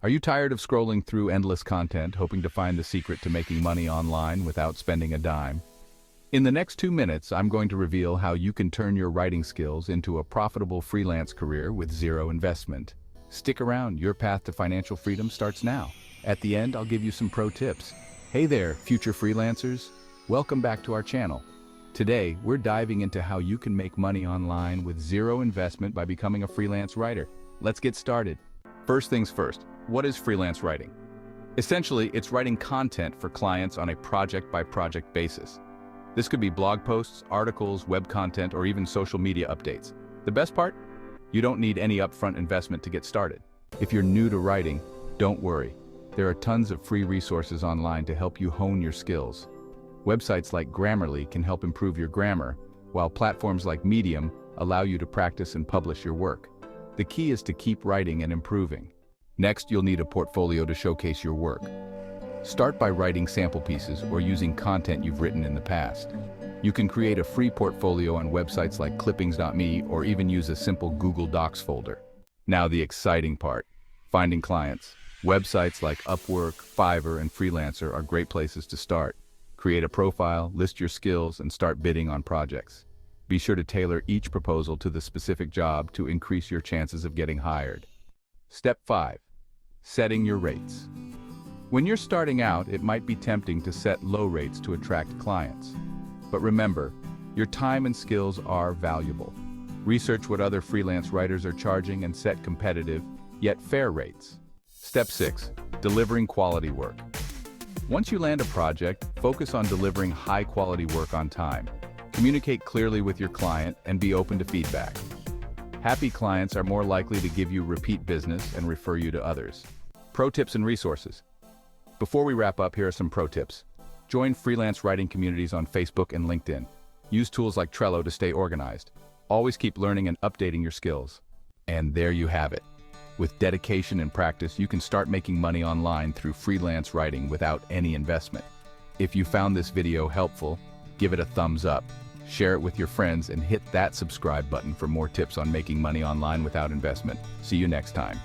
Are you tired of scrolling through endless content, hoping to find the secret to making money online without spending a dime? In the next 2 minutes, I'm going to reveal how you can turn your writing skills into a profitable freelance career with zero investment. Stick around, your path to financial freedom starts now. At the end, I'll give you some pro tips. Hey there, future freelancers. Welcome back to our channel. Today, we're diving into how you can make money online with zero investment by becoming a freelance writer. Let's get started. First things first, what is freelance writing? Essentially, it's writing content for clients on a project-by-project basis. This could be blog posts, articles, web content, or even social media updates. The best part? You don't need any upfront investment to get started. If you're new to writing, don't worry. There are tons of free resources online to help you hone your skills. Websites like Grammarly can help improve your grammar, while platforms like Medium allow you to practice and publish your work. The key is to keep writing and improving. Next, you'll need a portfolio to showcase your work. Start by writing sample pieces or using content you've written in the past. You can create a free portfolio on websites like clippings.me or even use a simple Google Docs folder. Now the exciting part, finding clients. Websites like Upwork, Fiverr, and Freelancer are great places to start. Create a profile, list your skills, and start bidding on projects. Be sure to tailor each proposal to the specific job to increase your chances of getting hired. Step 5. Setting your rates. When you're starting out, it might be tempting to set low rates to attract clients. But remember, your time and skills are valuable. Research what other freelance writers are charging and set competitive, yet fair rates. Step 6. Delivering quality work. Once you land a project, focus on delivering high-quality work on time. Communicate clearly with your client and be open to feedback. Happy clients are more likely to give you repeat business and refer you to others. Pro tips and resources. Before we wrap up, here are some pro tips. Join freelance writing communities on Facebook and LinkedIn. Use tools like Trello to stay organized. Always keep learning and updating your skills. And there you have it. With dedication and practice, you can start making money online through freelance writing without any investment. If you found this video helpful, give it a thumbs up. Share it with your friends and hit that subscribe button for more tips on making money online without investment. See you next time.